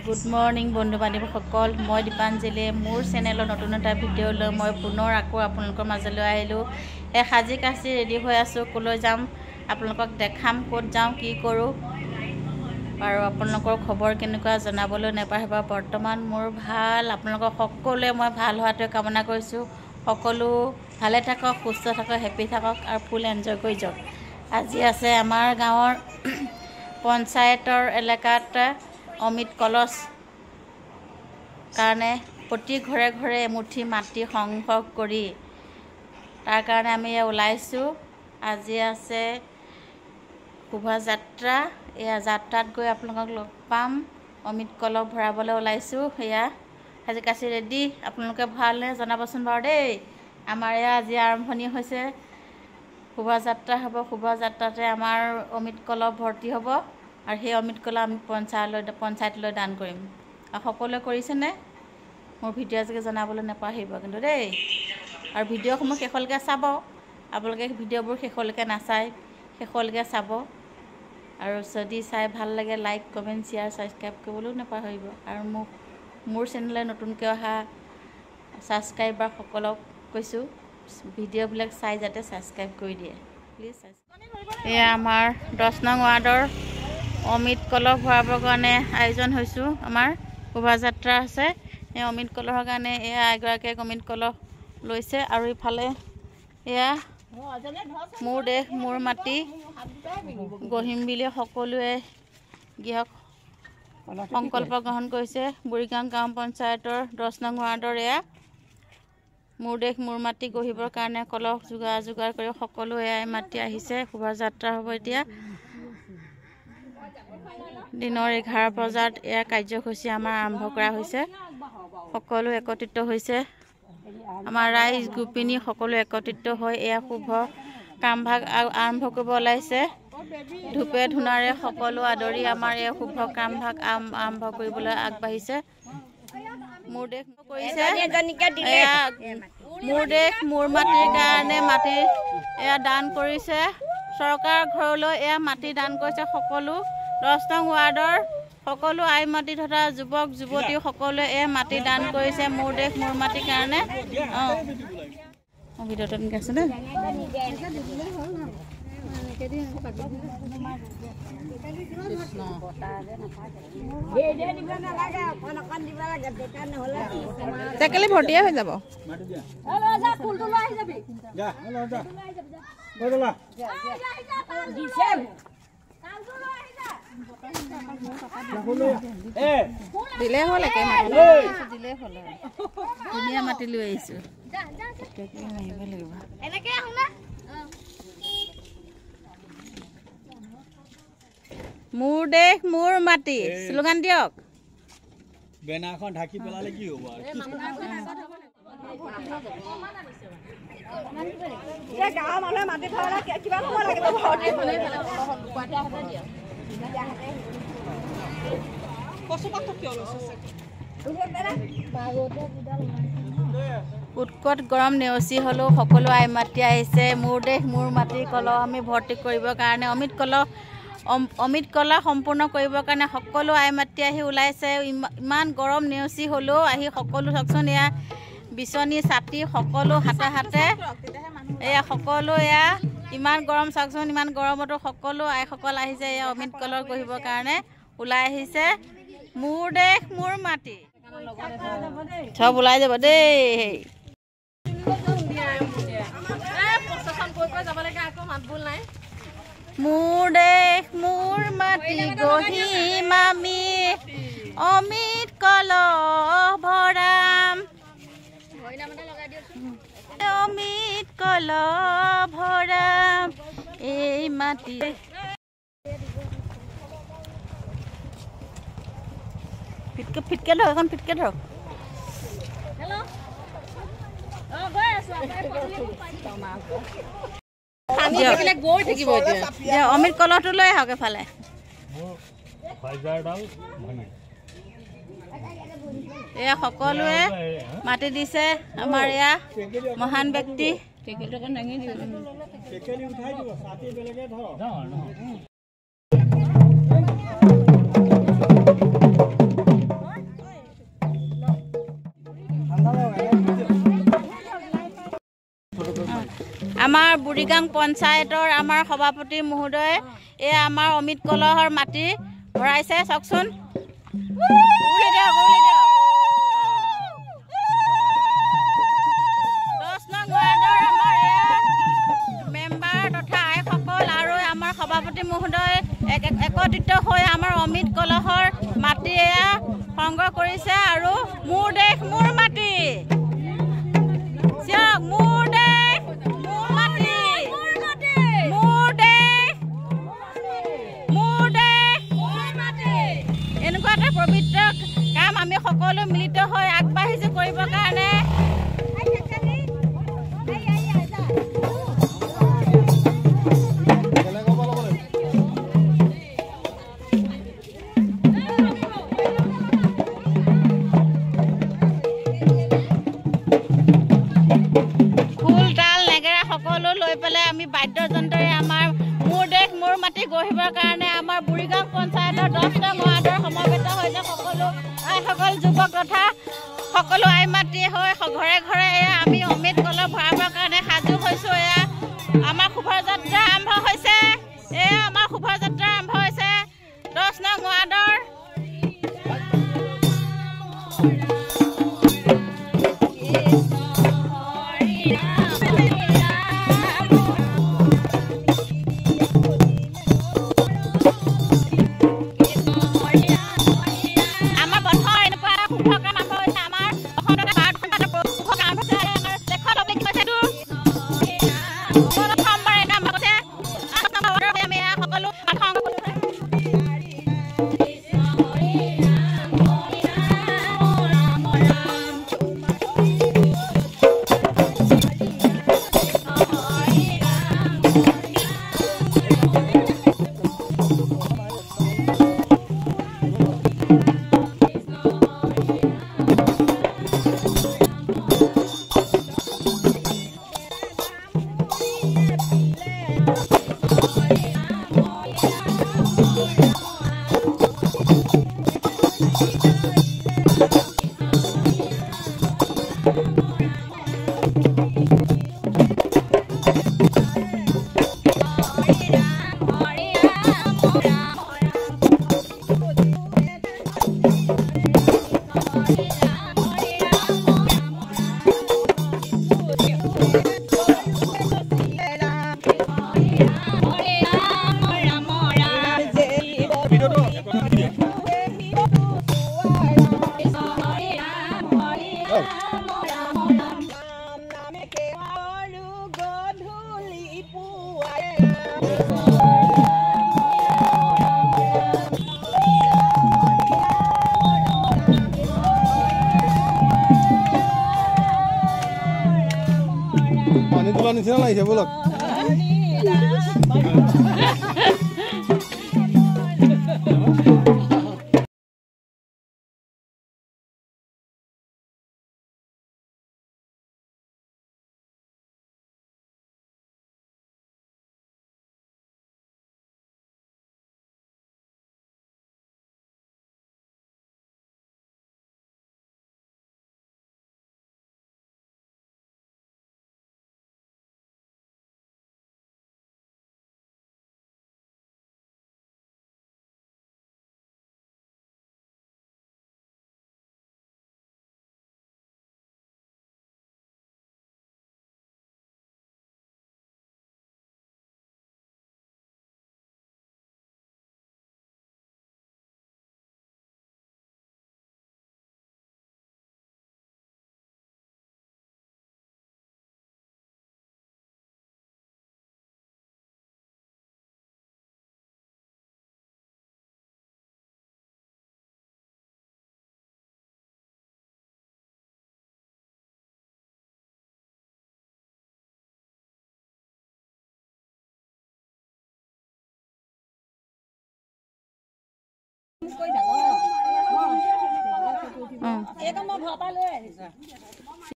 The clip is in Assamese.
গুড মৰ্নিং বন্ধু বান্ধৱীসকল মই দীপাঞ্জলি মোৰ চেনেলৰ নতুন এটা ভিডিঅ' লৈ মই পুনৰ আকৌ আপোনালোকৰ মাজলৈ আহিলোঁ সাজি কাচি ৰেডি হৈ আছোঁ কলৈ যাম আপোনালোকক দেখাম ক'ত যাওঁ কি কৰোঁ আৰু আপোনালোকৰ খবৰ কেনেকুৱা জনাবলৈ নেপাহৰিব বৰ্তমান মোৰ ভাল আপোনালোকক সকলোৱে মই ভাল হোৱাটো কামনা কৰিছোঁ সকলো ভালে থাকক সুস্থ থাকক হেপী থাকক আৰু ফুল এনজয় কৰি যাওক আজি আছে আমাৰ গাঁৱৰ পঞ্চায়তৰ এলেকাত অমিত কলচ কাৰণে প্ৰতি ঘৰে ঘৰে এমুঠি মাটি সংগ্ৰহ কৰি তাৰ কাৰণে আমি ওলাইছোঁ আজি আছে শোভাযাত্ৰা এয়া যাত্ৰাত গৈ আপোনালোকক লগ পাম অমিত কলহ ভৰাবলৈ ওলাইছোঁ এয়া সাজি কাচি ৰেডি আপোনালোকে ভালনে জনাবচোন বাৰু দেই আমাৰ এয়া আজি আৰম্ভণি হৈছে শোভাযাত্ৰা হ'ব শোভাযাত্ৰাতে আমাৰ অমিত কলহ ভৰ্তি হ'ব আৰু সেই অমিত কলহ আমি পঞ্চায়তলৈ দান কৰিম আৰু সকলোৱে কৰিছেনে মোৰ ভিডিঅ' আজিকে জনাবলৈ নেপাহৰিব কিন্তু দেই আৰু ভিডিঅ'সমূহ শেষলৈকে চাব আপোনালোকে ভিডিঅ'বোৰ শেষলৈকে নাচায় শেষলৈকে চাব আৰু যদি চাই ভাল লাগে লাইক কমেণ্ট শ্বেয়াৰ ছাবস্ক্ৰাইব কৰিবলৈও নেপাহৰিব আৰু মোৰ চেনেললৈ নতুনকৈ অহা ছাবস্ক্ৰাইবাৰসকলক কৈছোঁ ভিডিঅ'বিলাক চাই যাতে ছাবস্ক্ৰাইব কৰি দিয়ে প্লিজ এয়া আমাৰ 10 নং ৱাৰ্ডৰ অমিত কলহ ভৰাবৰ কাৰণে আয়োজন হৈছোঁ আমাৰ শোভাযাত্ৰা আছে এই অমিত কলহৰ কাৰণে এয়া এগৰাকীয়ে অমিত কলহ লৈছে আৰু ইফালে এয়া মোৰ দেশ মোৰ মাটি গঢ়িম বুলি সকলোৱে গৃহক সংকল্প গ্ৰহণ কৰিছে বুঢ়ীগাঁও গাঁও পঞ্চায়তৰ 10 নং ৱাৰ্ডৰ এয়া মোৰ দেশ মোৰ মাটি গঢ়িবৰ কাৰণে কলহ যোগাৰ কৰি সকলো এয়াই মাটি আহিছে শোভাযাত্ৰা হ'ব এতিয়া দিনৰ 11 বজাত এয়া কাৰ্যসূচী আমাৰ আৰম্ভ কৰা হৈছে সকলো একত্ৰিত হৈছে আমাৰ ৰাইজ গোপিনী সকলো একত্ৰিত হৈ এয়া শুভ কামভাগ আৰম্ভ কৰিব ওলাইছে ধূপে ধূনাৰে সকলো আদৰি আমাৰ এই শুভ কামভাগ আৰম্ভ কৰিবলৈ আগবাঢ়িছে মোৰ দেশ কৰিছে মোৰ দেশ মোৰ মাটিৰ কাৰণে মাটি এয়া দান কৰিছে চৰকাৰৰ ঘৰলৈ এয়া মাটি দান কৰিছে সকলো 10 নং ৱাৰ্ডৰ সকলো আই মাটি তথা যুৱক যুৱতী সকলোৱে এই মাটি দান কৰিছে মোৰ দেশ মোৰ মাটিৰ কাৰণে ভিডিঅ'টো এনেকৈ আছে দেই টেকেলি ভৰ্তিয়ে হৈ যাব দিলে হ'ল একে দিলে হ'ল ধুনীয়া মাটি লৈ আহিছোঁ মোৰ দেশ মোৰ মাটি শ্লোগান দিয়ক বেনাখন ঢাকি পেলালে কি হ'ব গাঁৱৰ মানুহে মাটি ভৰালে কিবা হ'ব লাগে উৎকট গৰম নেওচি হ'লেও সকলো আই মাতি আহিছে মোৰ দেশ মোৰ মাটি কলহ আমি ভৰ্তি কৰিবৰ কাৰণে অমিত কলহ সম্পূৰ্ণ কৰিবৰ কাৰণে সকলো আই মাতি আহি ওলাইছে ইমান গৰম নেওচি হ'লেও আহি সকলো চাওকচোন এয়া বিচনী ছাতি সকলো হাতে হাতে এয়া সকলো এয়া ইমান গৰম চাওকচোন ইমান গৰমতো সকলো আইসকল আহিছে এয়া অমিত কলহ গঢ়িবৰ কাৰণে ওলাই আহিছে মোৰ দেশ মোৰ মাটি চব ওলাই যাব দেই মোৰ দেশ মোৰ মাটি গঢ়িম আমি অমিত কলহ ভৰাম অমিত কলহ ভৰাম এই মাটি ফিটকে ধৰক এখন ফিটকে ধৰক অমিত কলহটো লৈ আহক এফালে এয়া সকলোৱে মাটি দিছে আমাৰ এয়া মহান ব্যক্তি বুঢ়ীগাং পঞ্চায়তৰ আমাৰ সভাপতি মহোদয় এই আমাৰ অমিত কলহৰ মাটি ভৰাইছে চাওকচোন। মেম্বাৰ তথা আইসকল আৰু আমাৰ সভাপতি মহোদয় একত্ৰিত হৈ আমাৰ অমিত কলহৰ মাটি এয়া সংগ্ৰহ কৰিছে আৰু মোৰ দেশ মোৰ মাটি মোৰ দেশ মোৰ মাটি মোৰ দেশ মোৰ দেশ এনেকুৱা এটা পবিত্ৰ কাম আমি সকলো মিলিত হৈ আগবাঢ়িছো কৰিবৰ কাৰণে। সকলো লৈ পেলাই আমি বাদ্যযন্ত্ৰৰে আমাৰ মোৰ দেশ মোৰ মাটি গঢ়িবৰ কাৰণে আমাৰ বুঢ়ীগাং পঞ্চায়তৰ 10 নং ৱাৰ্ডৰ সমবেত হৈছে সকলো আইসকল যুৱক তথা সকলো আই মাতৃ হৈ ঘৰে ঘৰে এয়া আমি অমিত কলহ ভৰাবৰ কাৰণে সাজু হৈছোঁ। এয়া আমাৰ শোভাযাত্ৰা আৰম্ভ হৈছে 10 নং ৱাৰ্ডৰ। পানী তোলা নিচিনা লাগিছে বলক। এই মই ঘৰৰ পৰা লৈ আহিছোঁ।